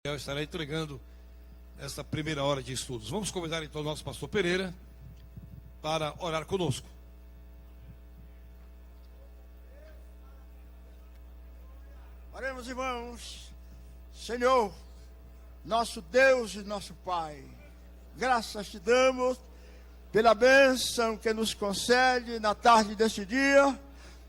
Eu estarei entregando essa primeira hora de estudos. Vamos convidar então o nosso pastor Pereira para orar conosco. Oremos, irmãos. Senhor, nosso Deus e nosso Pai, graças te damos pela bênção que nos concede na tarde deste dia,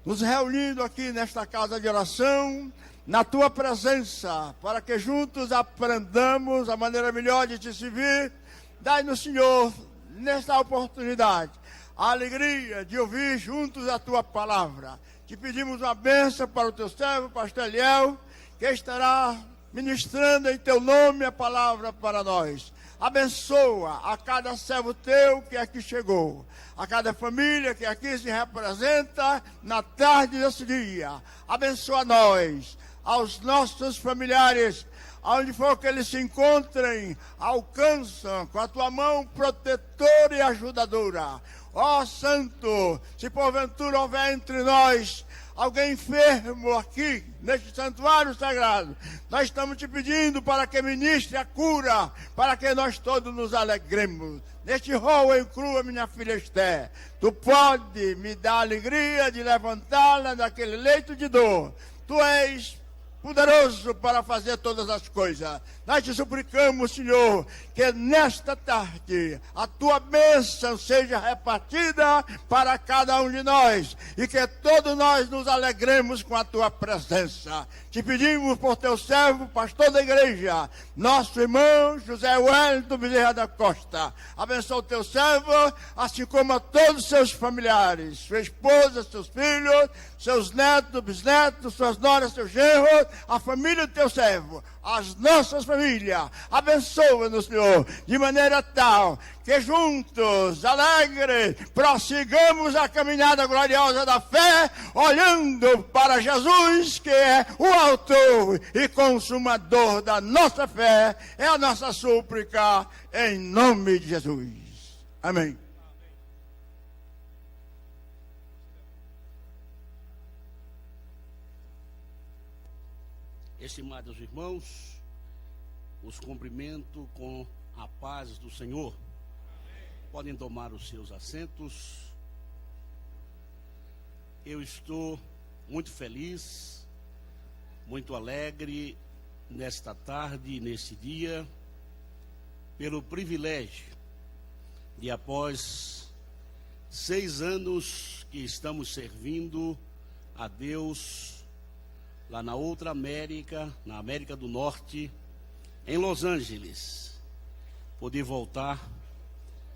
nos reunindo aqui nesta casa de oração, na tua presença, para que juntos aprendamos a maneira melhor de te servir. Dai-nos, Senhor, nesta oportunidade, a alegria de ouvir juntos a tua palavra. Te pedimos uma bênção para o teu servo, pastor Eliel, que estará ministrando em teu nome a palavra para nós. Abençoa a cada servo teu que aqui chegou, a cada família que aqui se representa na tarde desse dia. Abençoa nós, aos nossos familiares, aonde for que eles se encontrem, alcançam com a tua mão protetora e ajudadora. Ó Santo, se porventura houver entre nós alguém enfermo aqui, neste santuário sagrado, nós estamos te pedindo para que ministre a cura, para que nós todos nos alegremos. Neste rol em crua, minha filha Esther, tu pode me dar a alegria de levantá-la daquele leito de dor. Tu és poderoso para fazer todas as coisas. Nós te suplicamos, Senhor, que nesta tarde a tua bênção seja repartida para cada um de nós e que todos nós nos alegremos com a tua presença. Te pedimos por teu servo, pastor da igreja, nosso irmão José Wellington Bezerra da Costa. Abençoa o teu servo, assim como a todos os seus familiares, sua esposa, seus filhos, seus netos, bisnetos, suas noras, seus genros, a família do teu servo, as nossas famílias. Abençoa-nos, Senhor, de maneira tal que juntos, alegres, prossigamos a caminhada gloriosa da fé, olhando para Jesus, que é o autor e consumador da nossa fé. É a nossa súplica, em nome de Jesus. Amém. Estimados irmãos, os cumprimento com a paz do Senhor. Podem tomar os seus assentos. Eu estou muito feliz, muito alegre nesta tarde, neste dia, pelo privilégio de, após 6 anos que estamos servindo a Deus lá na outra América, na América do Norte, em Los Angeles, poder voltar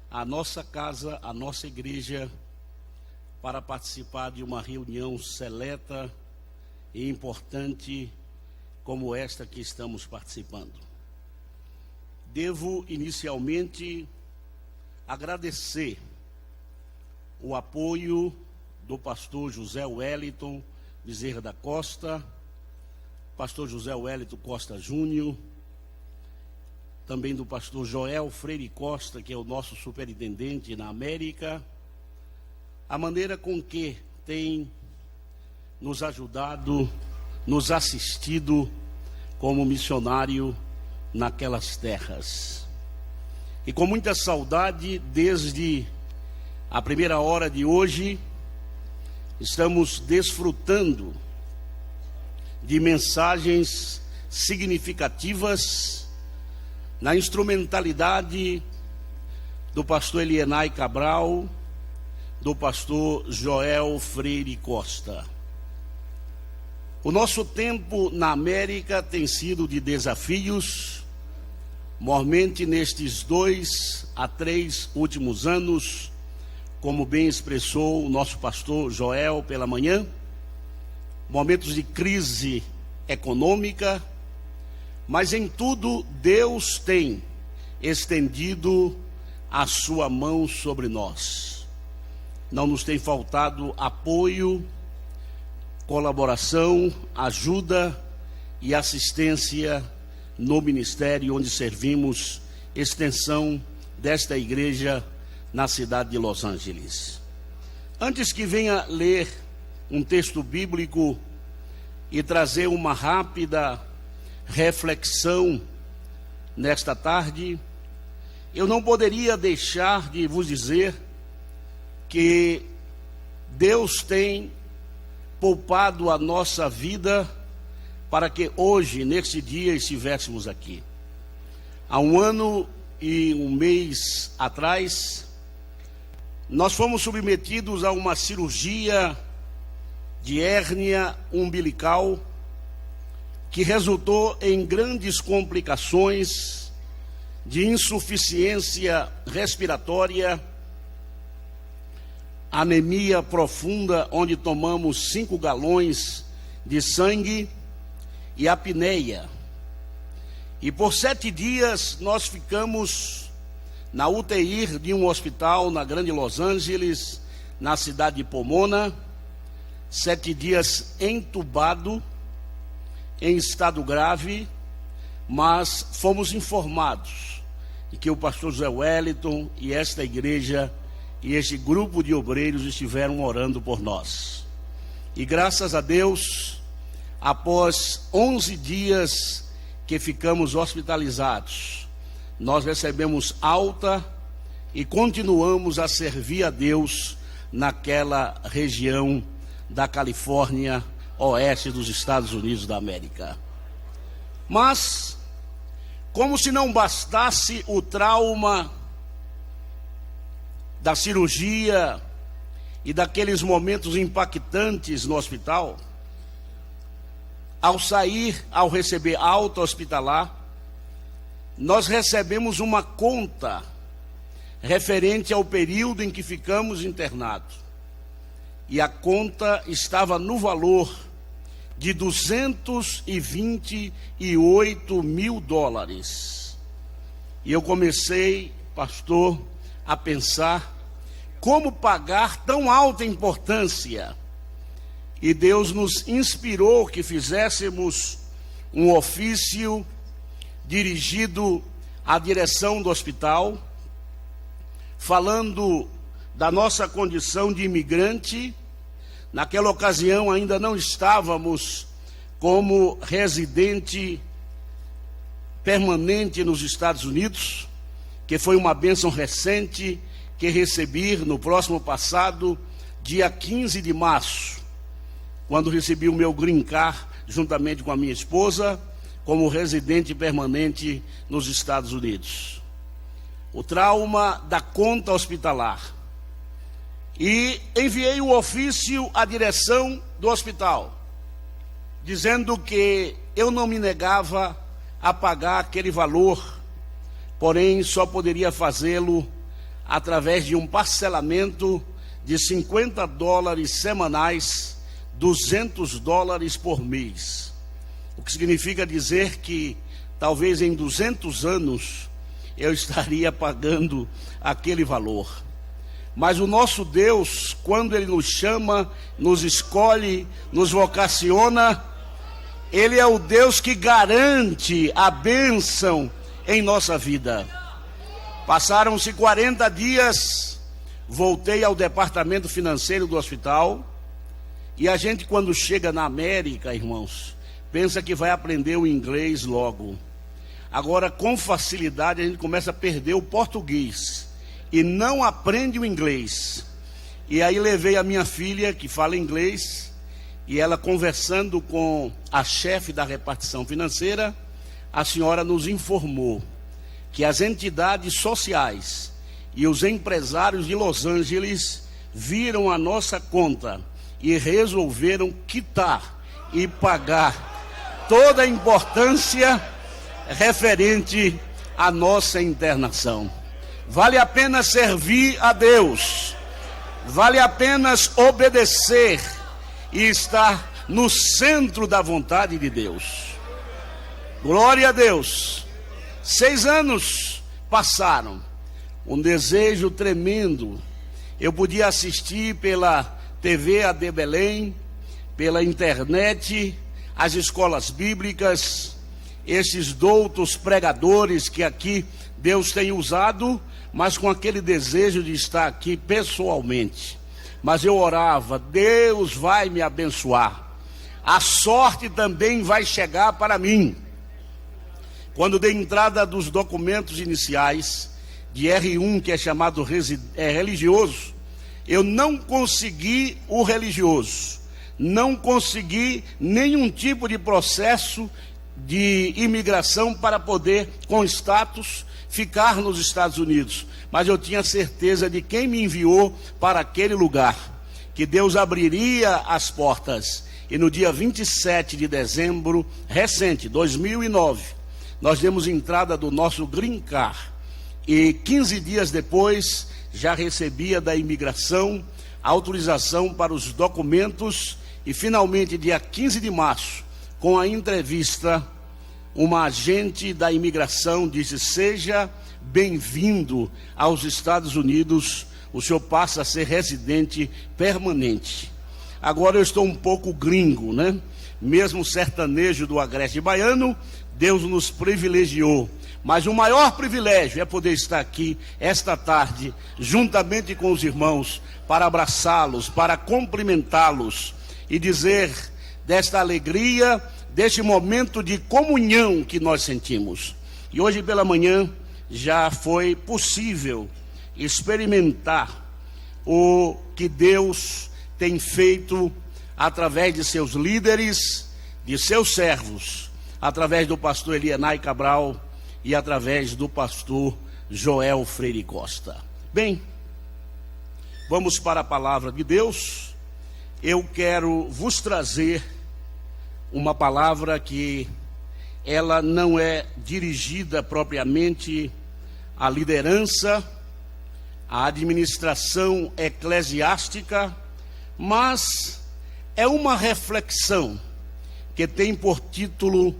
à nossa casa, à nossa igreja, para participar de uma reunião seleta e importante como esta que estamos participando. Devo inicialmente agradecer o apoio do pastor José Wellington Bezerra da Costa, pastor José Wellington Costa Júnior, também do pastor Joel Freire Costa, que é o nosso superintendente na América, a maneira com que tem nos ajudado, nos assistido como missionário naquelas terras. E com muita saudade, desde a primeira hora de hoje, estamos desfrutando de mensagens significativas na instrumentalidade do pastor Elienay Cabral, do pastor Joel Freire Costa. O nosso tempo na América tem sido de desafios, mormente nestes 2 a 3 últimos anos, como bem expressou o nosso pastor Joel pela manhã, momentos de crise econômica, mas em tudo Deus tem estendido a sua mão sobre nós. Não nos tem faltado apoio, colaboração, ajuda e assistência no ministério onde servimos, extensão desta igreja na cidade de Los Angeles. Antes que venha ler um texto bíblico e trazer uma rápida reflexão nesta tarde, eu não poderia deixar de vos dizer que Deus tem poupado a nossa vida para que hoje, nesse dia, estivéssemos aqui. Há 1 ano e 1 mês atrás, nós fomos submetidos a uma cirurgia de hérnia umbilical que resultou em grandes complicações de insuficiência respiratória, anemia profunda, onde tomamos 5 galões de sangue, e apneia. E por 7 dias nós ficamos na UTI de um hospital na Grande Los Angeles, na cidade de Pomona, 7 dias entubado, em estado grave, mas fomos informados de que o pastor José Wellington e esta igreja e este grupo de obreiros estiveram orando por nós. E graças a Deus, após 11 dias que ficamos hospitalizados, nós recebemos alta e continuamos a servir a Deus naquela região da Califórnia, oeste dos Estados Unidos da América. Mas, como se não bastasse o trauma da cirurgia e daqueles momentos impactantes no hospital, ao receber alta hospitalar, nós recebemos uma conta referente ao período em que ficamos internados. E a conta estava no valor de $228 mil. E eu comecei, pastor, a pensar como pagar tão alta importância. E Deus nos inspirou que fizéssemos um ofício dirigido à direção do hospital, falando da nossa condição de imigrante. Naquela ocasião ainda não estávamos como residente permanente nos Estados Unidos, que foi uma bênção recente que recebi no próximo passado, dia 15 de março, quando recebi o meu green card, juntamente com a minha esposa, como residente permanente nos Estados Unidos. O trauma da conta hospitalar. E enviei o ofício à direção do hospital, dizendo que eu não me negava a pagar aquele valor, porém só poderia fazê-lo através de um parcelamento de $50 semanais, $200 por mês. O que significa dizer que talvez em 200 anos eu estaria pagando aquele valor. Mas o nosso Deus, quando Ele nos chama, nos escolhe, nos vocaciona, Ele é o Deus que garante a bênção em nossa vida. Passaram-se 40 dias, voltei ao departamento financeiro do hospital, e a gente, quando chega na América, irmãos, pensa que vai aprender o inglês logo. Agora, com facilidade, a gente começa a perder o português e não aprende o inglês. E aí levei a minha filha, que fala inglês, e ela conversando com a chefe da repartição financeira, a senhora nos informou que as entidades sociais e os empresários de Los Angeles viram a nossa conta e resolveram quitar e pagar toda a importância referente à nossa internação. Vale a pena servir a Deus, vale a pena obedecer e estar no centro da vontade de Deus. Glória a Deus. 6 anos passaram, um desejo tremendo. Eu podia assistir pela TV AD Belém, pela internet, as escolas bíblicas, esses doutos pregadores que aqui Deus tem usado, mas com aquele desejo de estar aqui pessoalmente. Mas eu orava, Deus vai me abençoar, a sorte também vai chegar para mim. quando dei entrada dos documentos iniciais de R1, que é chamado religioso, eu não consegui o religioso, não consegui nenhum tipo de processo de imigração para poder, com status, ficar nos Estados Unidos. Mas eu tinha certeza de quem me enviou para aquele lugar, que Deus abriria as portas. E no dia 27 de dezembro, recente, 2009, nós demos entrada do nosso Green Card. E 15 dias depois, já recebia da imigração a autorização para os documentos. E finalmente, dia 15 de março, com a entrevista, uma agente da imigração disse: seja bem-vindo aos Estados Unidos, o senhor passa a ser residente permanente. Agora eu estou um pouco gringo, né? Mesmo sertanejo do Agreste Baiano, Deus nos privilegiou. Mas o maior privilégio é poder estar aqui esta tarde, juntamente com os irmãos, para abraçá-los, para cumprimentá-los e dizer desta alegria, deste momento de comunhão que nós sentimos. E hoje pela manhã já foi possível experimentar o que Deus tem feito através de seus líderes, de seus servos, através do pastor Elienay Cabral e através do pastor Joel Freire Costa. Bem, vamos para a palavra de Deus. Eu quero vos trazer uma palavra que ela não é dirigida propriamente à liderança, à administração eclesiástica, mas é uma reflexão que tem por título: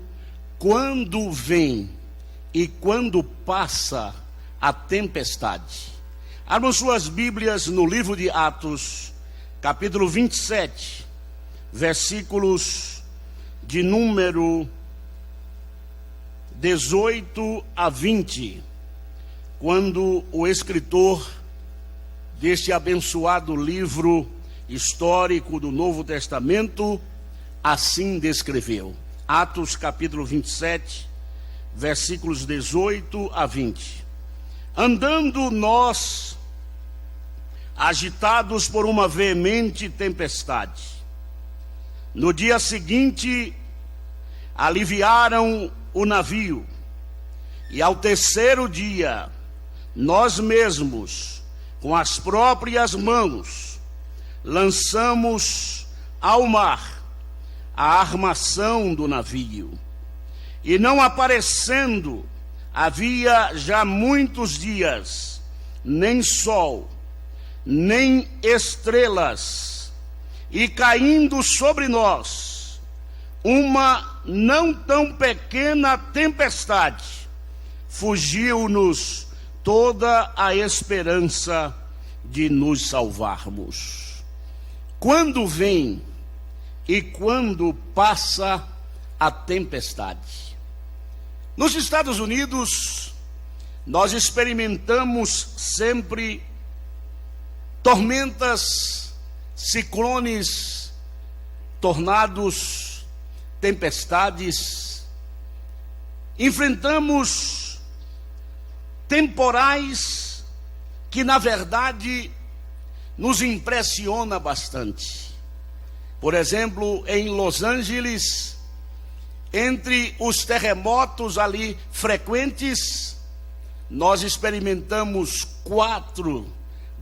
quando vem e quando passa a tempestade. Abram suas Bíblias no livro de Atos, capítulo 27, versículos de número 18 a 20, quando o escritor deste abençoado livro histórico do Novo Testamento assim descreveu. Atos capítulo 27, versículos 18 a 20. Andando nós, agitados por uma veemente tempestade, no dia seguinte aliviaram o navio, e ao terceiro dia, nós mesmos, com as próprias mãos, lançamos ao mar a armação do navio. E não aparecendo, havia já muitos dias, nem sol, nem estrelas, e caindo sobre nós uma não tão pequena tempestade, fugiu-nos toda a esperança de nos salvarmos. Quando vem e quando passa a tempestade? Nos Estados Unidos, nós experimentamos sempre tormentas, ciclones, tornados, tempestades. Enfrentamos temporais que, na verdade, nos impressiona bastante. Por exemplo, em Los Angeles, entre os terremotos ali frequentes, nós experimentamos 4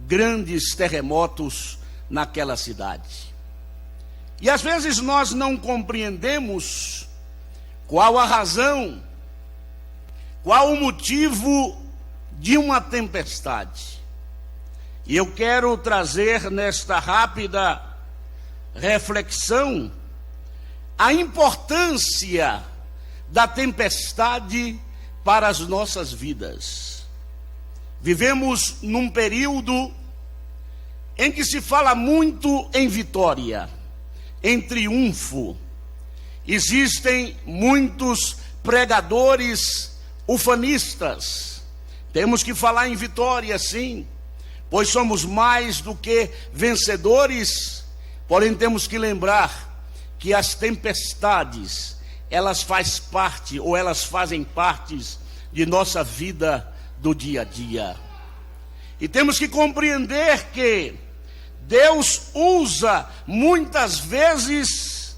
grandes terremotos naquela cidade. E às vezes nós não compreendemos qual a razão, qual o motivo de uma tempestade. E eu quero trazer nesta rápida reflexão a importância da tempestade para as nossas vidas. Vivemos num período em que se fala muito em vitória, em triunfo. Existem muitos pregadores ufanistas. Temos que falar em vitória, sim, pois somos mais do que vencedores. Porém, temos que lembrar que as tempestades, elas fazem parte, ou elas fazem parte de nossa vida do dia a dia. E temos que compreender que Deus usa muitas vezes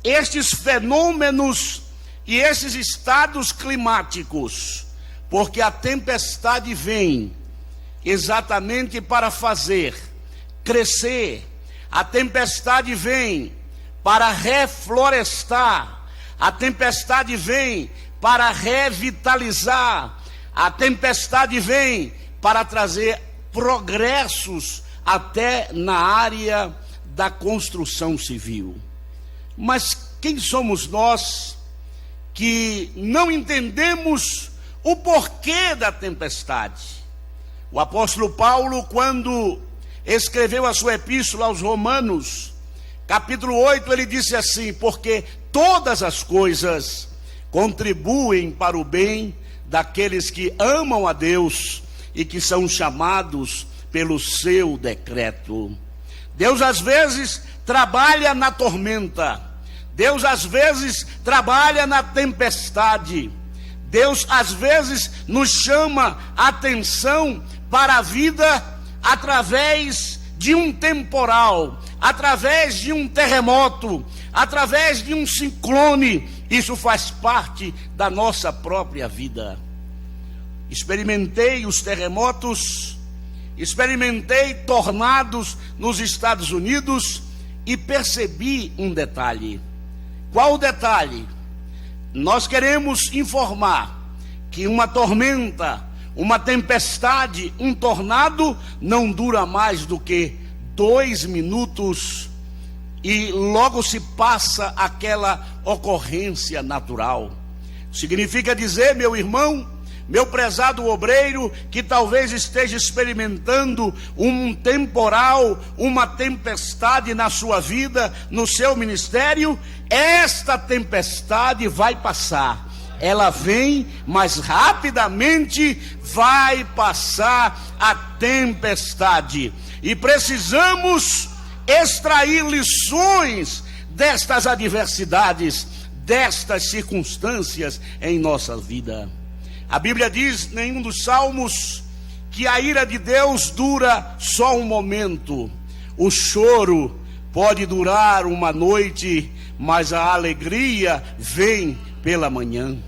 estes fenômenos e esses estados climáticos, porque a tempestade vem exatamente para fazer crescer, a tempestade vem para reflorestar, a tempestade vem para revitalizar, a tempestade vem para trazer progressos até na área da construção civil. Mas quem somos nós que não entendemos o porquê da tempestade? O apóstolo Paulo, quando escreveu a sua epístola aos Romanos, capítulo 8, ele disse assim: porque todas as coisas contribuem para o bem daqueles que amam a Deus e que são chamados pelo seu decreto. Deus às vezes trabalha na tormenta, Deus às vezes trabalha na tempestade, Deus às vezes nos chama a atenção para a vida através de um temporal, através de um terremoto, através de um ciclone. Isso faz parte da nossa própria vida. Experimentei os terremotos, experimentei tornados nos Estados Unidos e percebi um detalhe. Qual o detalhe? Nós queremos informar que uma tormenta, uma tempestade, um tornado não dura mais do que 2 minutos e logo se passa aquela ocorrência natural. Significa dizer, meu irmão, meu prezado obreiro, que talvez esteja experimentando um temporal, uma tempestade na sua vida, no seu ministério, esta tempestade vai passar. Ela vem, mas rapidamente vai passar a tempestade. E precisamos extrair lições destas adversidades, destas circunstâncias em nossa vida. A Bíblia diz em um dos salmos que a ira de Deus dura só um momento. O choro pode durar uma noite, mas a alegria vem pela manhã.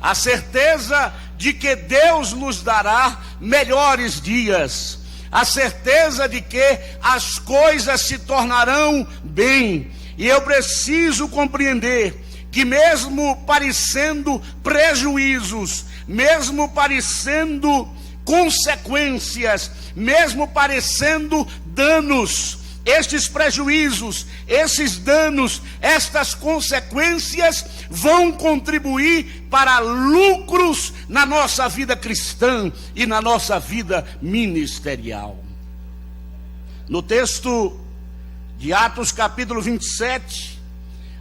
A certeza de que Deus nos dará melhores dias, a certeza de que as coisas se tornarão bem. E eu preciso compreender que mesmo parecendo prejuízos, mesmo parecendo consequências, mesmo parecendo danos, estes prejuízos, esses danos, estas consequências vão contribuir para lucros na nossa vida cristã e na nossa vida ministerial. No texto de Atos capítulo 27,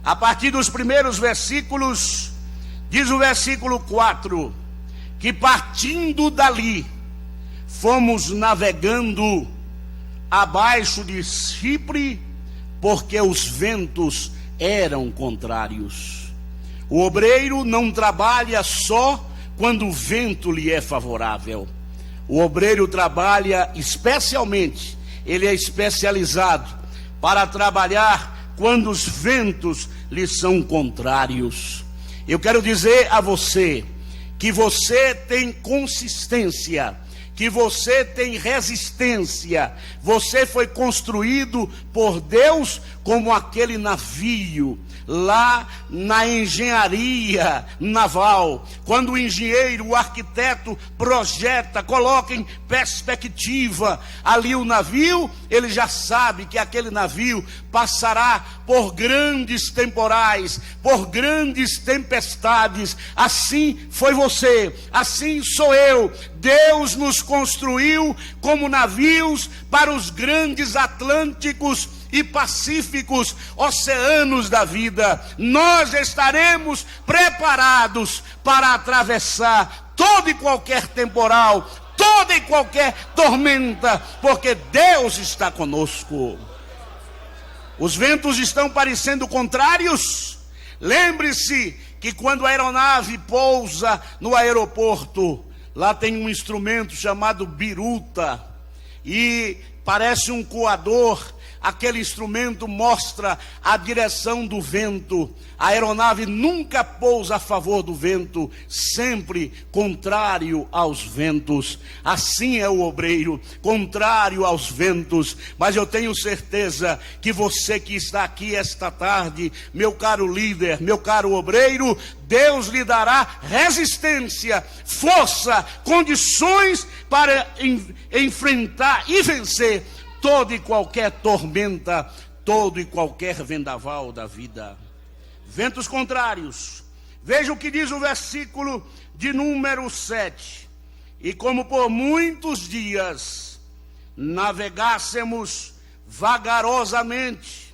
a partir dos primeiros versículos, diz o versículo 4, que partindo dali, fomos navegando abaixo de Chipre, porque os ventos eram contrários. O obreiro não trabalha só quando o vento lhe é favorável. O obreiro trabalha especialmente, ele é especializado para trabalhar quando os ventos lhe são contrários. Eu quero dizer a você que você tem consistência, que você tem resistência. Você foi construído por Deus como aquele navio lá na engenharia naval. Quando o engenheiro, o arquiteto projeta, coloca em perspectiva ali o navio, ele já sabe que aquele navio passará por grandes temporais, por grandes tempestades. Assim foi você, assim sou eu. Deus nos construiu como navios para os grandes atlânticos e pacíficos oceanos da vida. Nós estaremos preparados para atravessar todo e qualquer temporal, toda e qualquer tormenta, porque Deus está conosco. Os ventos estão parecendo contrários, Lembre-se que quando a aeronave pousa no aeroporto, lá tem um instrumento chamado biruta, e parece um coador. Aquele instrumento mostra a direção do vento. A aeronave nunca pousa a favor do vento, sempre contrário aos ventos. Assim é o obreiro, contrário aos ventos. Mas eu tenho certeza que você que está aqui esta tarde, meu caro líder, meu caro obreiro, Deus lhe dará resistência, força, condições para enfrentar e vencer toda e qualquer tormenta, todo e qualquer vendaval da vida. Ventos contrários. Veja o que diz o versículo de número 7. E como por muitos dias navegássemos vagarosamente,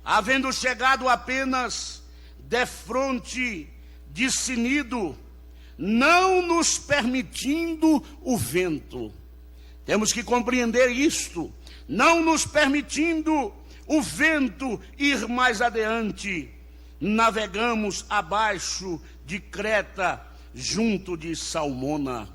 havendo chegado apenas defronte de Sinido, não nos permitindo o vento. Temos que compreender isto. Não nos permitindo o vento ir mais adiante, navegamos abaixo de Creta, junto de Salmona.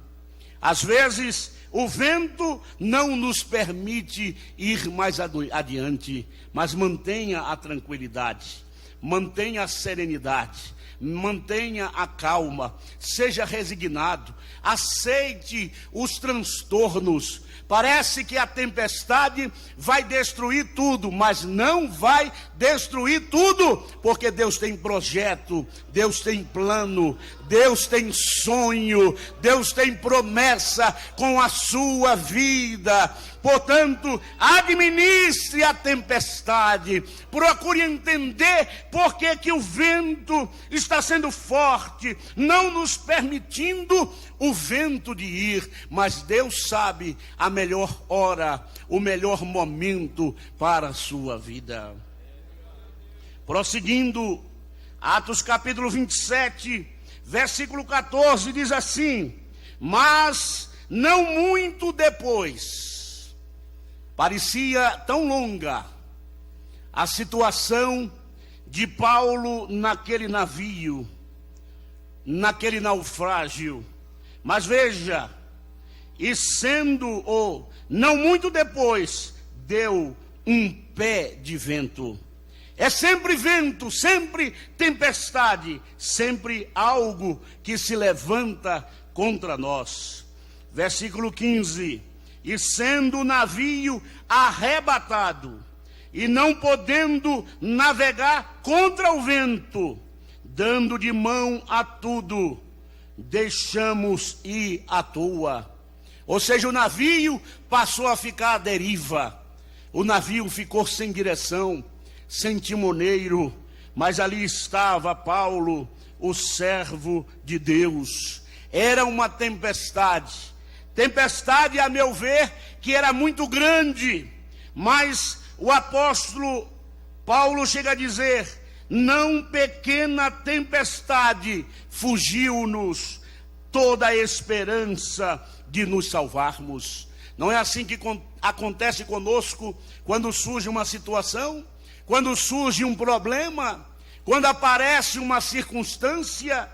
Às vezes, o vento não nos permite ir mais adiante, mas mantenha a tranquilidade, mantenha a serenidade, mantenha a calma, seja resignado, aceite os transtornos. Parece que a tempestade vai destruir tudo, mas não vai destruir tudo, porque Deus tem projeto, Deus tem plano, Deus tem sonho, Deus tem promessa com a sua vida. Portanto, administre a tempestade, procure entender por que o vento está sendo forte, não nos permitindo o vento de ir, mas Deus sabe a melhor hora, o melhor momento para a sua vida. Prosseguindo, Atos capítulo 27, versículo 14, diz assim: mas não muito depois, parecia tão longa a situação de Paulo naquele navio, naquele naufrágio, mas veja, e sendo não muito depois, deu um pé de vento. É sempre vento, sempre tempestade, sempre algo que se levanta contra nós. Versículo 15: e sendo o navio arrebatado, e não podendo navegar contra o vento, dando de mão a tudo, deixamos ir à toa. Ou seja, o navio passou a ficar à deriva, o navio ficou sem direção, sem timoneiro, mas ali estava Paulo, o servo de Deus. Era uma tempestade, a meu ver, que era muito grande, mas o apóstolo Paulo chega a dizer: não pequena tempestade fugiu-nos toda a esperança de nos salvarmos. Não é assim que acontece conosco quando surge uma situação, quando surge um problema, quando aparece uma circunstância,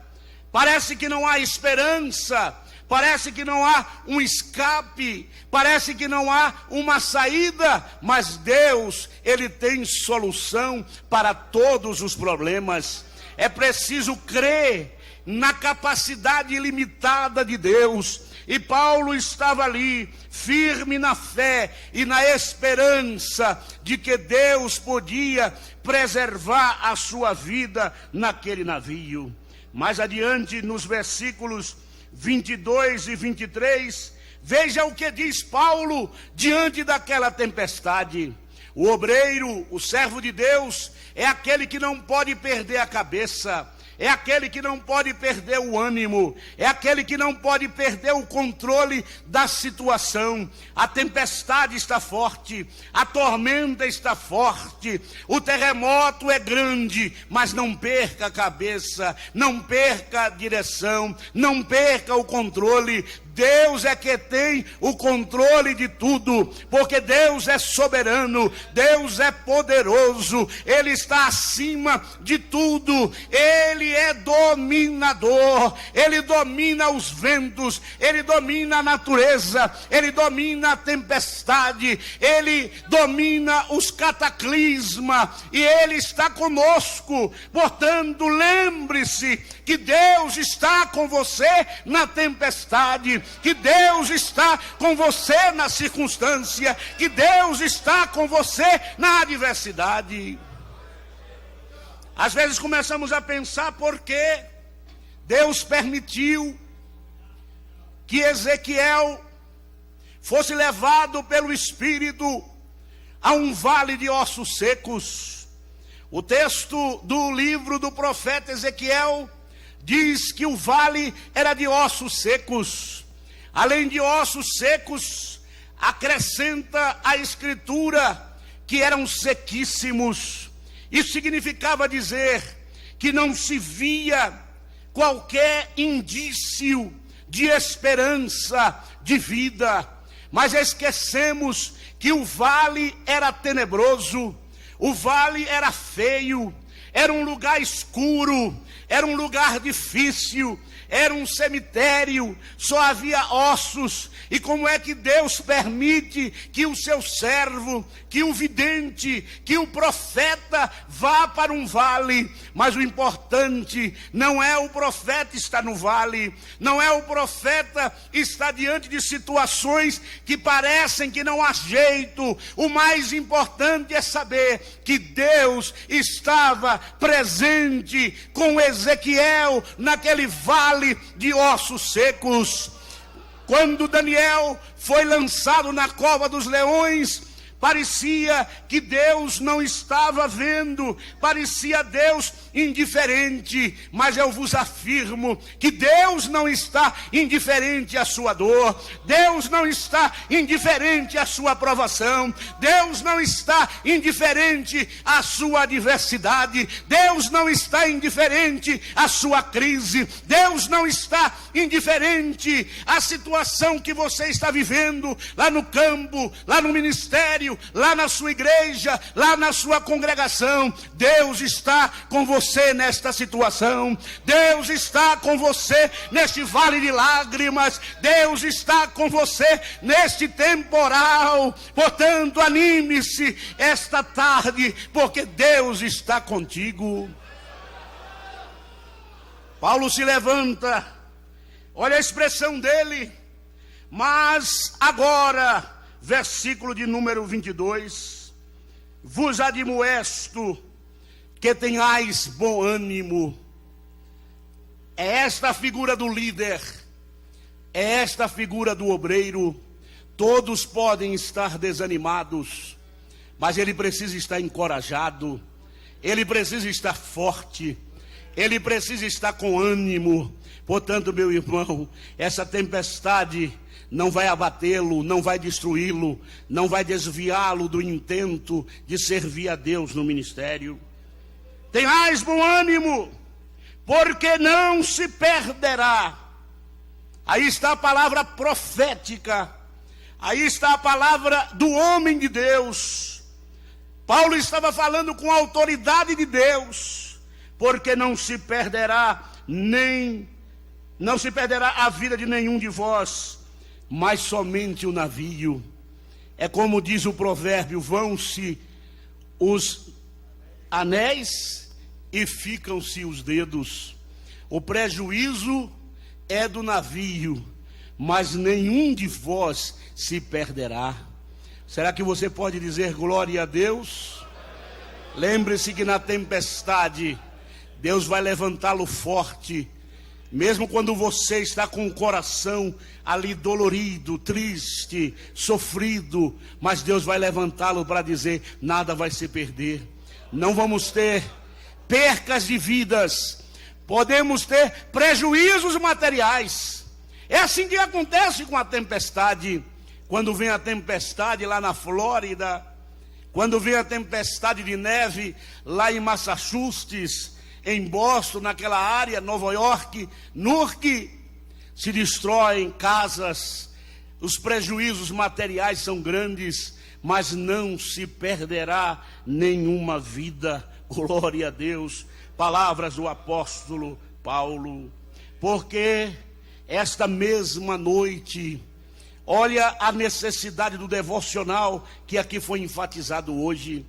parece que não há esperança, parece que não há um escape, parece que não há uma saída, mas Deus, Ele tem solução para todos os problemas. É preciso crer na capacidade ilimitada de Deus. E Paulo estava ali, firme na fé e na esperança de que Deus podia preservar a sua vida naquele navio. Mais adiante, nos versículos 22 e 23, veja o que diz Paulo diante daquela tempestade. O obreiro, o servo de Deus, é aquele que não pode perder a cabeça, é aquele que não pode perder o ânimo, é aquele que não pode perder o controle da situação. A tempestade está forte, a tormenta está forte, o terremoto é grande, mas não perca a cabeça, não perca a direção, não perca o controle. Deus é que tem o controle de tudo, porque Deus é soberano, Deus é poderoso, Ele está acima de tudo, Ele é dominador, Ele domina os ventos, Ele domina a natureza, Ele domina a tempestade, Ele domina os cataclismas, e Ele está conosco. Portanto, lembre-se que Deus está com você na tempestade, que Deus está com você na circunstância, que Deus está com você na adversidade. Às vezes começamos a pensar por que Deus permitiu que Ezequiel fosse levado pelo Espírito a um vale de ossos secos. O texto do livro do profeta Ezequiel diz que o vale era de ossos secos. Além de ossos secos, acrescenta a escritura que eram sequíssimos. Isso significava dizer que não se via qualquer indício de esperança de vida. Mas esquecemos que o vale era tenebroso, o vale era feio, era um lugar escuro, era um lugar difícil, era um cemitério, só havia ossos. E como é que Deus permite que o seu servo, que o vidente, que o profeta vá para um vale? Mas o importante não é o profeta estar no vale, não é o profeta estar diante de situações que parecem que não há jeito. O mais importante é saber que Deus estava presente com Ezequiel naquele vale de ossos secos. Quando Daniel foi lançado na cova dos leões, parecia que Deus não estava vendo, parecia Deus indiferente, mas eu vos afirmo que Deus não está indiferente à sua dor, Deus não está indiferente à sua provação, Deus não está indiferente à sua adversidade, Deus não está indiferente à sua crise, Deus não está indiferente à situação que você está vivendo lá no campo, lá no ministério, lá na sua igreja, lá na sua congregação. Deus está com você nesta situação, Deus está com você neste vale de lágrimas, Deus está com você neste temporal. Portanto, anime-se esta tarde, porque Deus está contigo. Paulo se levanta, olha a expressão dele: mas agora, versículo de número 22, vos admoesto que tenhais bom ânimo. É esta a figura do líder, é esta a figura do obreiro. Todos podem estar desanimados, mas ele precisa estar encorajado, ele precisa estar forte, ele precisa estar com ânimo. Portanto, meu irmão, essa tempestade não vai abatê-lo, não vai destruí-lo, não vai desviá-lo do intento de servir a Deus no ministério. Tenhais bom ânimo, porque não se perderá. Aí está a palavra profética, aí está a palavra do homem de Deus. Paulo estava falando com a autoridade de Deus, porque não se perderá a vida de nenhum de vós, mas somente o navio. É como diz o provérbio: vão-se os anéis e ficam-se os dedos. O prejuízo é do navio, mas nenhum de vós se perderá. Será que você pode dizer glória a Deus? Lembre-se que na tempestade Deus vai levantá-lo forte. Mesmo quando você está com o coração ali dolorido, triste, sofrido, mas Deus vai levantá-lo para dizer: nada vai se perder. Não vamos ter percas de vidas, podemos ter prejuízos materiais. É assim que acontece com a tempestade. Quando vem a tempestade lá na Flórida, quando vem a tempestade de neve lá em Massachusetts, em Boston, naquela área, Nova York, Newark, se destroem casas, os prejuízos materiais são grandes, mas não se perderá nenhuma vida. Glória a Deus. Palavras do apóstolo Paulo. Porque esta mesma noite, olha a necessidade do devocional que aqui foi enfatizado hoje.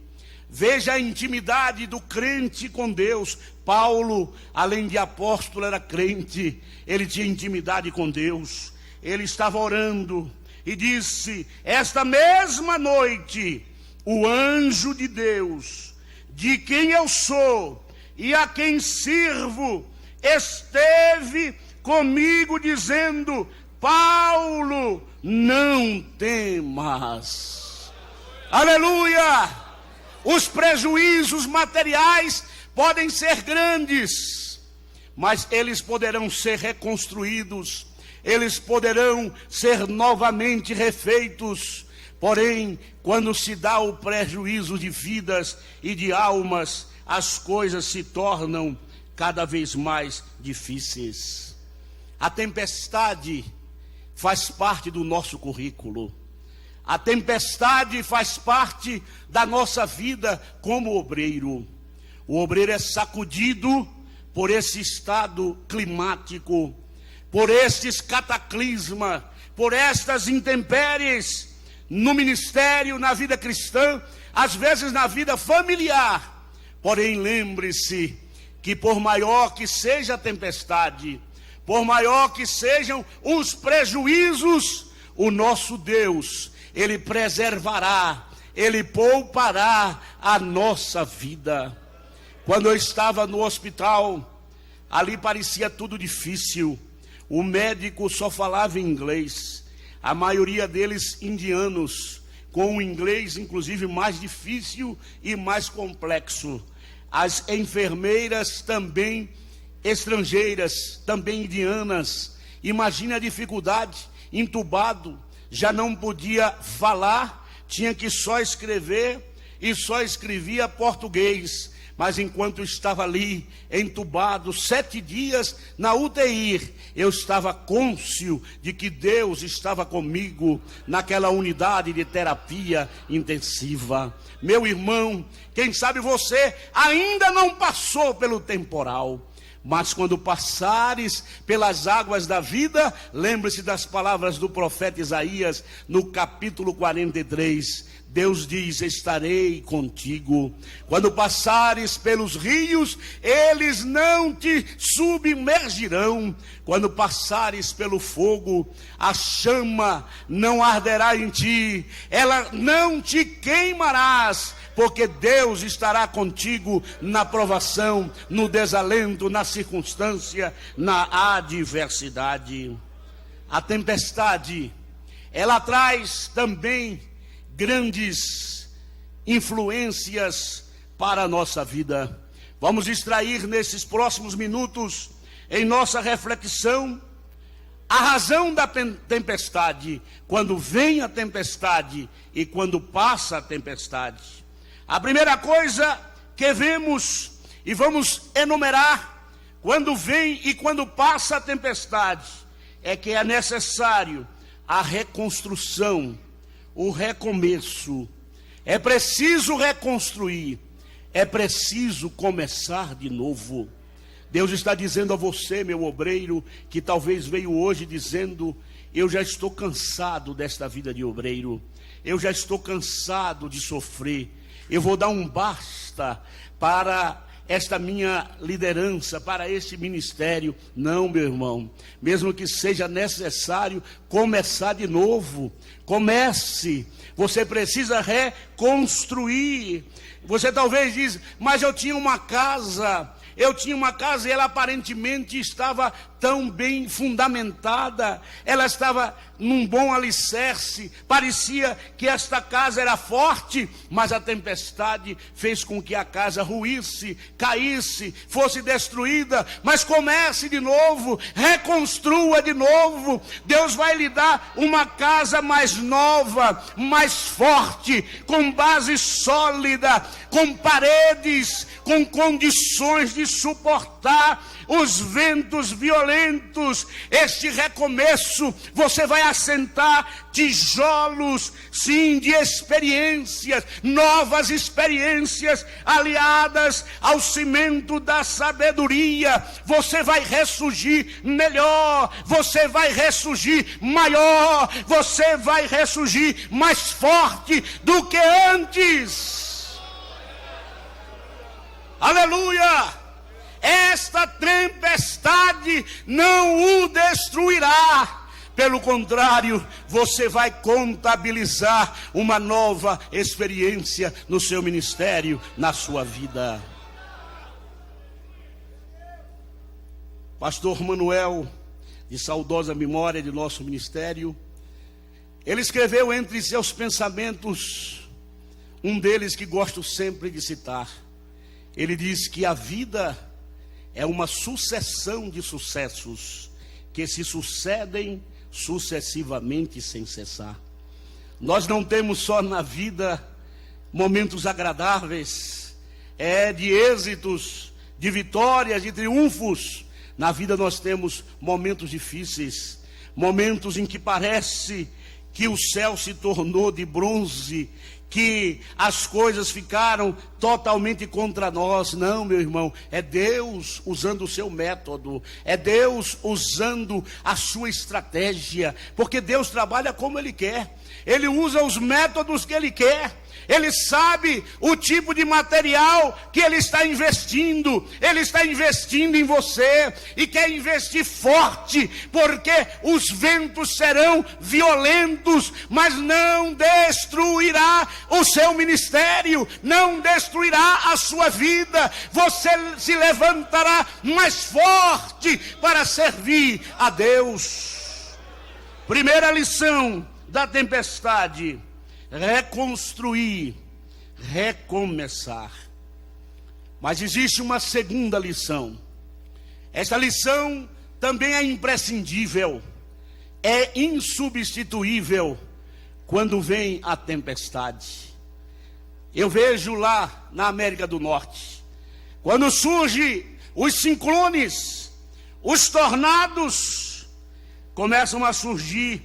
Veja a intimidade do crente com Deus. Paulo, além de apóstolo, era crente. Ele tinha intimidade com Deus. Ele estava orando e disse: esta mesma noite, o anjo de Deus, de quem eu sou e a quem sirvo, esteve comigo dizendo: Paulo, não temas. Aleluia! Os prejuízos materiais podem ser grandes, mas eles poderão ser reconstruídos, eles poderão ser novamente refeitos. Porém, quando se dá o prejuízo de vidas e de almas, as coisas se tornam cada vez mais difíceis. A tempestade faz parte do nosso currículo. A tempestade faz parte da nossa vida como obreiro. O obreiro é sacudido por esse estado climático, por estes cataclismas, por estas intempéries no ministério, na vida cristã, às vezes na vida familiar. Porém, lembre-se que por maior que seja a tempestade, por maior que sejam os prejuízos, o nosso Deus, Ele preservará, Ele poupará a nossa vida. Quando eu estava no hospital, ali parecia tudo difícil. O médico só falava inglês, a maioria deles indianos, com o inglês inclusive mais difícil e mais complexo. As enfermeiras também estrangeiras, também indianas. Imagine a dificuldade, entubado, já não podia falar, tinha que só escrever e só escrevia português. Mas enquanto estava ali, entubado, 7 dias na UTI, eu estava cônscio de que Deus estava comigo naquela unidade de terapia intensiva. Meu irmão, quem sabe você ainda não passou pelo temporal, mas quando passares pelas águas da vida, lembre-se das palavras do profeta Isaías, no capítulo 43, Deus diz: estarei contigo. Quando passares pelos rios, eles não te submergirão. Quando passares pelo fogo, a chama não arderá em ti, ela não te queimarás, porque Deus estará contigo na provação, no desalento, na circunstância, na adversidade. A tempestade, ela traz também grandes influências para a nossa vida. Vamos extrair nesses próximos minutos, em nossa reflexão, a razão da tempestade, quando vem a tempestade e quando passa a tempestade. A primeira coisa que vemos e vamos enumerar, quando vem e quando passa a tempestade, é que é necessário a reconstrução, o recomeço. É preciso reconstruir, é preciso começar de novo. Deus está dizendo a você, meu obreiro, que talvez veio hoje dizendo: eu já estou cansado desta vida de obreiro, eu já estou cansado de sofrer, eu vou dar um basta para esta minha liderança, para este ministério. Não, meu irmão, mesmo que seja necessário começar de novo, comece. Você precisa reconstruir. Você talvez diz: mas eu tinha uma casa e ela aparentemente estava tão bem fundamentada, ela estava num bom alicerce, parecia que esta casa era forte, mas a tempestade fez com que a casa ruísse, caísse, fosse destruída. Mas comece de novo, reconstrua de novo. Deus vai lhe dar uma casa mais nova, mais forte, com base sólida, com paredes, com condições de suportar os ventos violentos. Este recomeço, você vai assentar tijolos, sim, de experiências, novas experiências, aliadas ao cimento da sabedoria. Você vai ressurgir melhor, você vai ressurgir maior, você vai ressurgir mais forte do que antes. Aleluia! Esta tempestade não o destruirá. Pelo contrário, você vai contabilizar uma nova experiência no seu ministério, na sua vida. Pastor Manuel, de saudosa memória de nosso ministério, ele escreveu entre seus pensamentos, um deles que gosto sempre de citar. Ele diz que a vida é uma sucessão de sucessos que se sucedem sucessivamente sem cessar. Nós não temos só na vida momentos agradáveis, de êxitos, de vitórias, de triunfos. Na vida nós temos momentos difíceis, momentos em que parece que o céu se tornou de bronze, que as coisas ficaram totalmente contra nós. Não, meu irmão, é Deus usando o seu método, é Deus usando a sua estratégia, porque Deus trabalha como Ele quer, Ele usa os métodos que Ele quer. Ele sabe o tipo de material que Ele está investindo em você, e quer investir forte, porque os ventos serão violentos, mas não destruirá o seu ministério, não destruirá a sua vida. Você se levantará mais forte para servir a Deus. Primeira lição da tempestade: reconstruir, recomeçar. Mas existe uma segunda lição. Esta lição também é imprescindível, é insubstituível quando vem a tempestade. Eu vejo lá na América do Norte, quando surgem os ciclones, os tornados, começam a surgir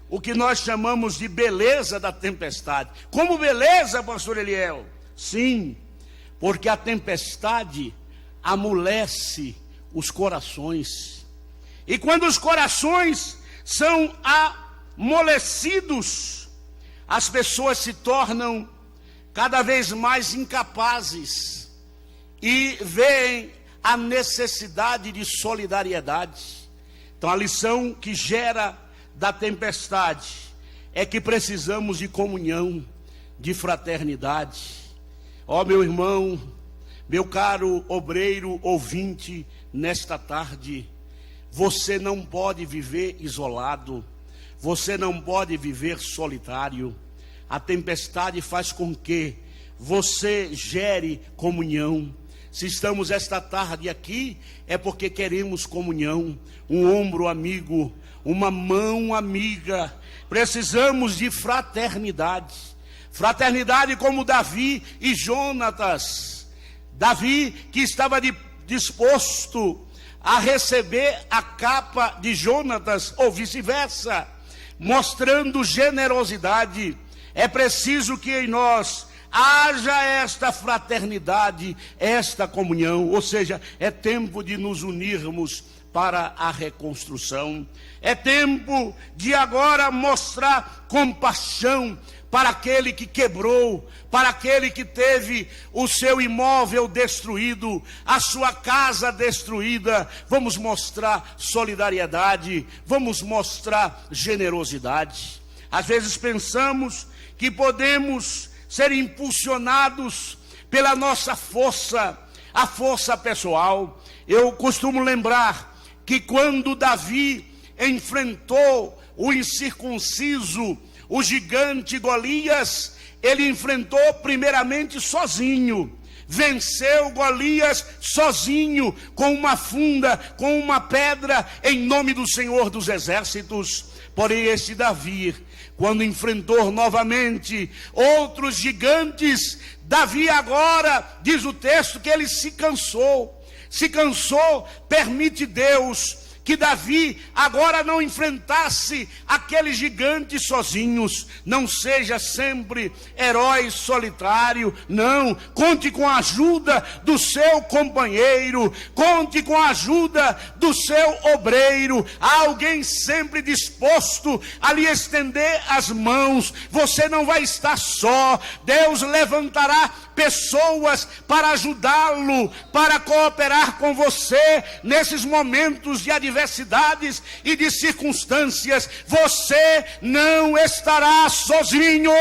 o que nós chamamos de beleza da tempestade. Como beleza, pastor Eliel? Sim, porque a tempestade amolece os corações. E quando os corações são amolecidos, as pessoas se tornam cada vez mais incapazes e veem a necessidade de solidariedade. Então a lição que gera da tempestade é que precisamos de comunhão, de fraternidade. Ó, meu irmão, meu caro obreiro ouvinte, nesta tarde, você não pode viver isolado, você não pode viver solitário. A tempestade faz com que você gere comunhão. Se estamos esta tarde aqui, é porque queremos comunhão, um ombro amigo, uma mão amiga. Precisamos de fraternidade. Fraternidade como Davi e Jonatas. Davi que estava disposto a receber a capa de Jonatas, ou vice-versa, mostrando generosidade. É preciso que em nós haja esta fraternidade, esta comunhão. Ou seja, é tempo de nos unirmos para a reconstrução. É tempo de agora mostrar compaixão para aquele que quebrou, para aquele que teve o seu imóvel destruído, a sua casa destruída. Vamos mostrar solidariedade, vamos mostrar generosidade. Às vezes pensamos que podemos ser impulsionados pela nossa força, a força pessoal. Eu costumo lembrar que quando Davi enfrentou o incircunciso, o gigante Golias, ele enfrentou primeiramente sozinho. Venceu Golias sozinho, com uma funda, com uma pedra, em nome do Senhor dos Exércitos. Porém, este Davi, quando enfrentou novamente outros gigantes, Davi agora, diz o texto, que ele se cansou. se cansou, permite Deus que Davi agora não enfrentasse aqueles gigantes sozinhos. Não seja sempre herói solitário, não. Conte com a ajuda do seu companheiro, conte com a ajuda do seu obreiro. Há alguém sempre disposto a lhe estender as mãos. Você não vai estar só. Deus levantará pessoas para ajudá-lo, para cooperar com você nesses momentos de adversidades e de circunstâncias. Você não estará sozinho.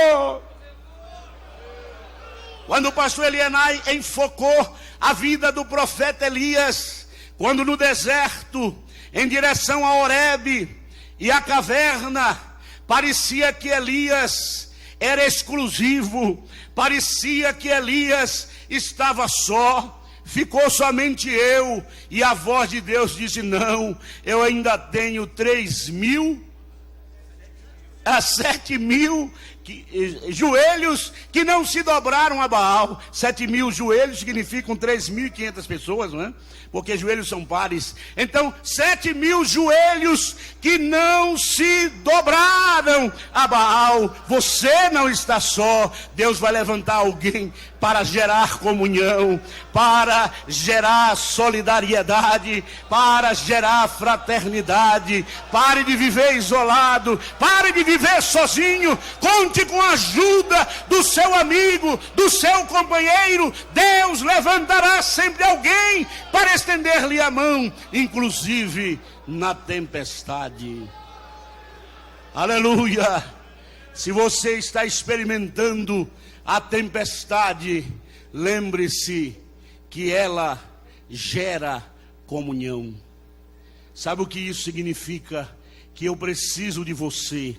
Quando o pastor Elienay enfocou a vida do profeta Elias, quando no deserto, em direção a Horebe e a caverna, parecia que Elias era exclusivo, parecia que Elias estava só, ficou somente eu, e a voz de Deus disse: não, eu ainda tenho 7.000 joelhos que não se dobraram a Baal. 7.000 joelhos significam 3.500 pessoas, não é? Porque joelhos são pares. Então, 7.000 joelhos que não se dobraram a Baal. Você não está só. Deus vai levantar alguém para gerar comunhão, para gerar solidariedade, para gerar fraternidade. Pare de viver isolado, pare de viver sozinho. Conte com a ajuda do seu amigo, do seu companheiro. Deus levantará sempre alguém para estender-lhe a mão, inclusive na tempestade. Aleluia! Se você está experimentando a tempestade, lembre-se que ela gera comunhão. Sabe o que isso significa? Que eu preciso de você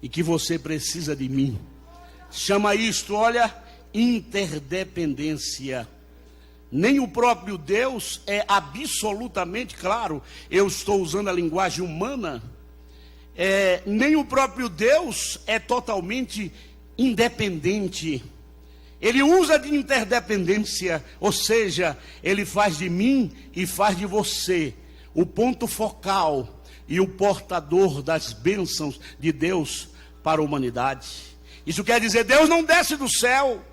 e que você precisa de mim. Chama isto, olha, interdependência. Nem o próprio Deus é absolutamente claro. Eu estou usando a linguagem humana. Nem o próprio Deus é totalmente independente. Ele usa de interdependência, ou seja, ele faz de mim e faz de você o ponto focal e o portador das bênçãos de Deus para a humanidade. Isso quer dizer, Deus não desce do céu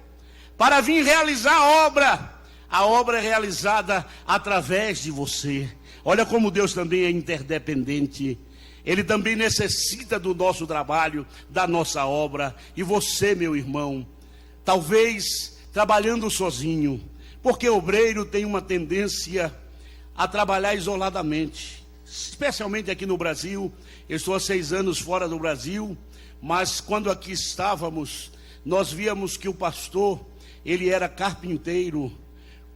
para vir realizar a obra. A obra é realizada através de você. Olha como Deus também é interdependente. Ele também necessita do nosso trabalho, da nossa obra. E você, meu irmão, talvez trabalhando sozinho, porque o obreiro tem uma tendência a trabalhar isoladamente, especialmente aqui no Brasil. Eu estou há 6 anos fora do Brasil, mas quando aqui estávamos, nós víamos que o pastor, ele era carpinteiro,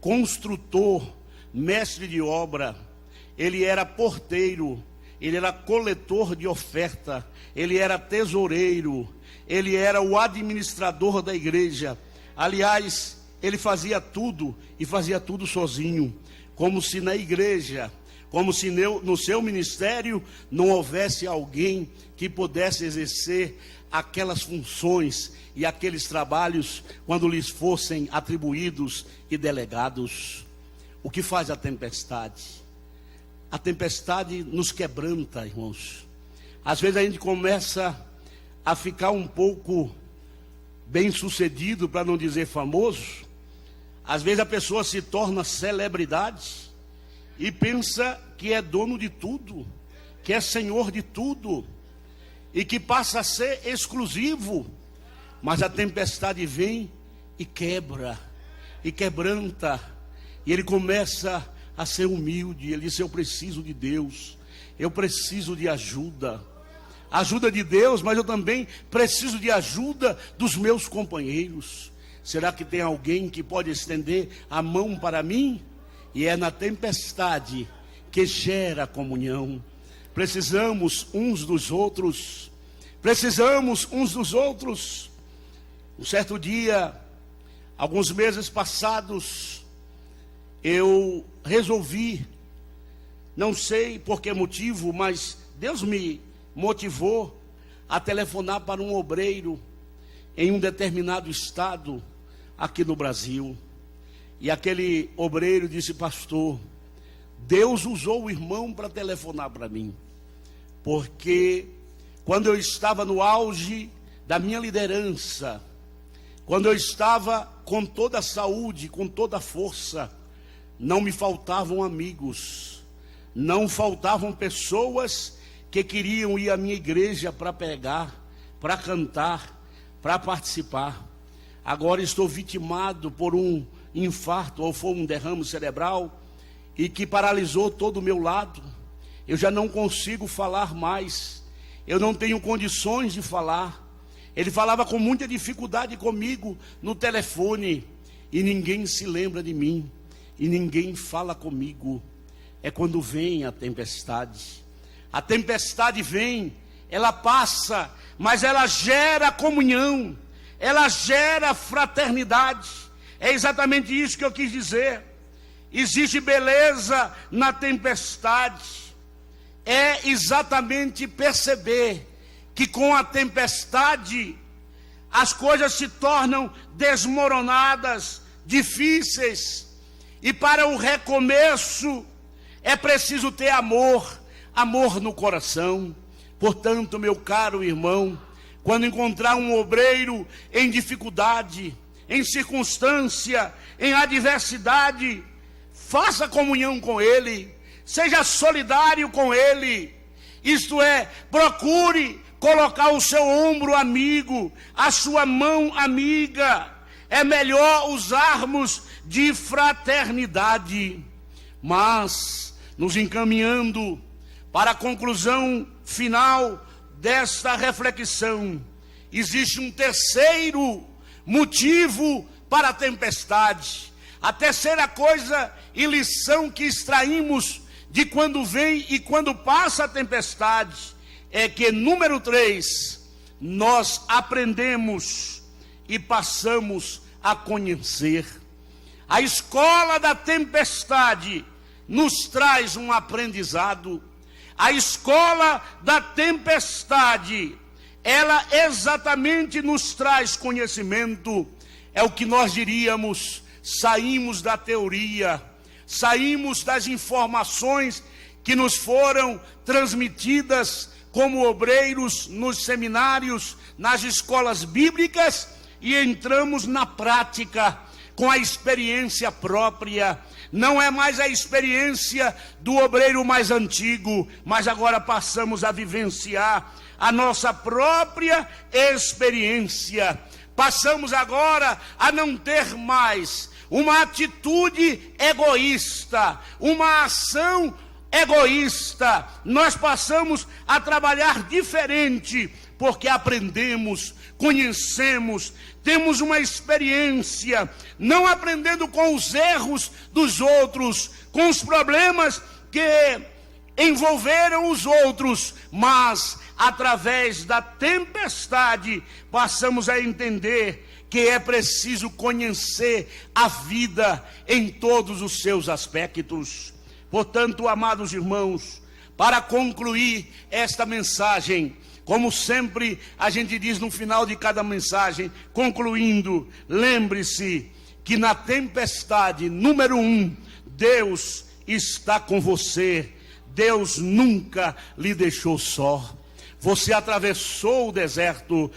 construtor, mestre de obra, ele era porteiro, ele era coletor de oferta, ele era tesoureiro, ele era o administrador da igreja. Aliás, ele fazia tudo e fazia tudo sozinho, como se na igreja, como se no seu ministério não houvesse alguém que pudesse exercer aquelas funções e aqueles trabalhos quando lhes fossem atribuídos e delegados. O que faz a tempestade? A tempestade nos quebranta, irmãos. Às vezes a gente começa a ficar um pouco bem sucedido, para não dizer famoso. Às vezes a pessoa se torna celebridade e pensa que é dono de tudo, que é senhor de tudo, e que passa a ser exclusivo. Mas a tempestade vem e quebra, e quebranta, e ele começa a ser humilde. Ele diz: eu preciso de Deus, eu preciso de ajuda de Deus, mas eu também preciso de ajuda dos meus companheiros. Será que tem alguém que pode estender a mão para mim? E é na tempestade que gera comunhão. Precisamos uns dos outros. Precisamos uns dos outros. Um certo dia, alguns meses passados, eu resolvi, não sei por que motivo, mas Deus me motivou a telefonar para um obreiro em um determinado estado aqui no Brasil. E aquele obreiro disse: pastor, Deus usou o irmão para telefonar para mim, porque quando eu estava no auge da minha liderança, quando eu estava com toda a saúde, com toda a força, não me faltavam amigos, não faltavam pessoas que queriam ir à minha igreja para pregar, para cantar, para participar. Agora estou vitimado por um infarto ou foi um derrame cerebral e que paralisou todo o meu lado. Eu já não consigo falar mais, eu não tenho condições de falar. Ele falava com muita dificuldade comigo no telefone e ninguém se lembra de mim e ninguém fala comigo. É quando vem a tempestade. A tempestade vem, ela passa, mas ela gera comunhão, ela gera fraternidade. É exatamente isso que eu quis dizer. Existe beleza na tempestade. É exatamente perceber que com a tempestade as coisas se tornam desmoronadas, difíceis, e para o recomeço é preciso ter amor, amor no coração. Portanto, meu caro irmão, quando encontrar um obreiro em dificuldade, em circunstância, em adversidade, faça comunhão com ele, seja solidário com ele. Isto é, procure colocar o seu ombro amigo, a sua mão amiga. É melhor usarmos de fraternidade. Mas, nos encaminhando para a conclusão final desta reflexão, existe um terceiro motivo para a tempestade. A terceira coisa e lição que extraímos de quando vem e quando passa a tempestade é que, número 3, nós aprendemos e passamos a conhecer. A escola da tempestade nos traz um aprendizado. A escola da tempestade, ela exatamente nos traz conhecimento. É o que nós diríamos, saímos da teoria, saímos das informações que nos foram transmitidas como obreiros nos seminários, nas escolas bíblicas, e entramos na prática com a experiência própria. Não é mais a experiência do obreiro mais antigo, mas agora passamos a vivenciar a nossa própria experiência. Passamos agora a não ter mais uma atitude egoísta, uma ação egoísta. Nós passamos a trabalhar diferente, porque aprendemos, conhecemos, temos uma experiência, não aprendendo com os erros dos outros, com os problemas que envolveram os outros, mas através da tempestade passamos a entender que é preciso conhecer a vida em todos os seus aspectos. Portanto, amados irmãos, para concluir esta mensagem, como sempre a gente diz no final de cada mensagem, concluindo, lembre-se que na tempestade, número 1, Deus está com você. Deus nunca lhe deixou só. Você atravessou o deserto,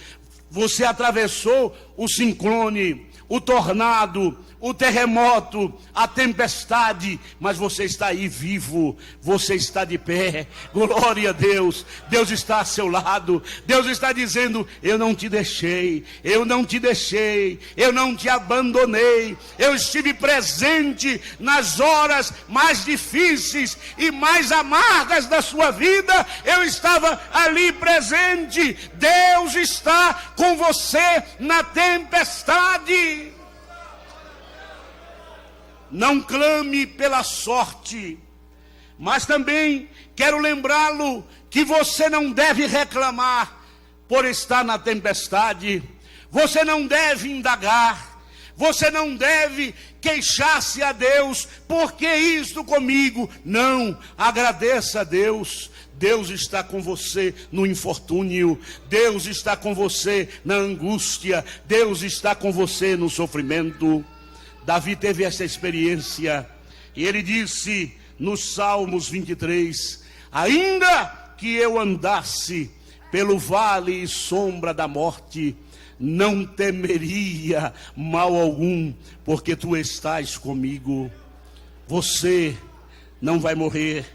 você atravessou o ciclone, o tornado, o terremoto, a tempestade, mas você está aí vivo, você está de pé. Glória a Deus. Deus está a seu lado. Deus está dizendo: eu não te deixei, eu não te deixei, eu não te abandonei. Eu estive presente nas horas mais difíceis e mais amargas da sua vida. Eu estava ali presente. Deus está com você na tempestade. Não clame pela sorte, mas também quero lembrá-lo que você não deve reclamar por estar na tempestade. Você não deve indagar, você não deve queixar-se a Deus: por que isto comigo? Não, agradeça a Deus. Deus está com você no infortúnio, Deus está com você na angústia, Deus está com você no sofrimento. Davi teve essa experiência, e ele disse nos Salmos 23, ainda que eu andasse pelo vale e sombra da morte, não temeria mal algum, porque tu estás comigo. Você não vai morrer,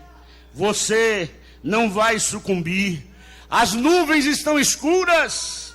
você não vai sucumbir. As nuvens estão escuras,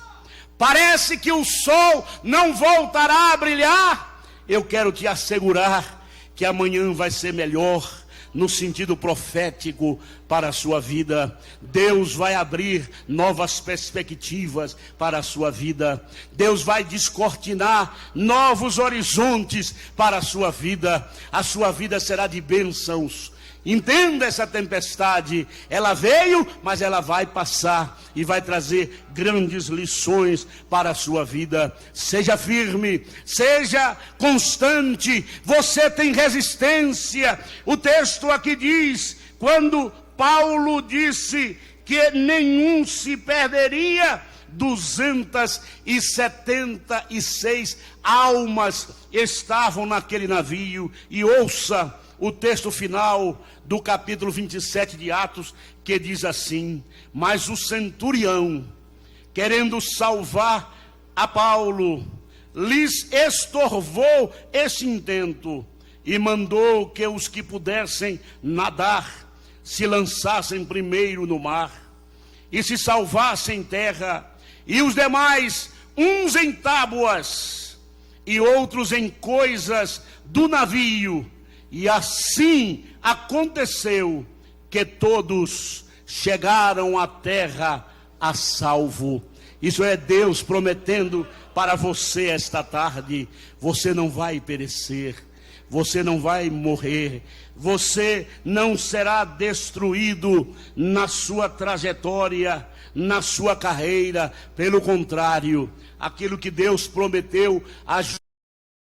parece que o sol não voltará a brilhar. Eu quero te assegurar que amanhã vai ser melhor, no sentido profético para a sua vida. Deus vai abrir novas perspectivas para a sua vida. Deus vai descortinar novos horizontes para a sua vida. A sua vida será de bênçãos. Entenda essa tempestade, ela veio, mas ela vai passar e vai trazer grandes lições para a sua vida. Seja firme, seja constante, você tem resistência. O texto aqui diz, quando Paulo disse que nenhum se perderia, 276 almas estavam naquele navio. E ouça o texto final do capítulo 27 de Atos, que diz assim: mas o centurião, querendo salvar a Paulo, lhes estorvou esse intento e mandou que os que pudessem nadar se lançassem primeiro no mar e se salvassem em terra, e os demais, uns em tábuas e outros em coisas do navio. E assim aconteceu que todos chegaram à terra a salvo. Isso é Deus prometendo para você esta tarde: você não vai perecer, você não vai morrer, você não será destruído na sua trajetória, na sua carreira. Pelo contrário, aquilo que Deus prometeu a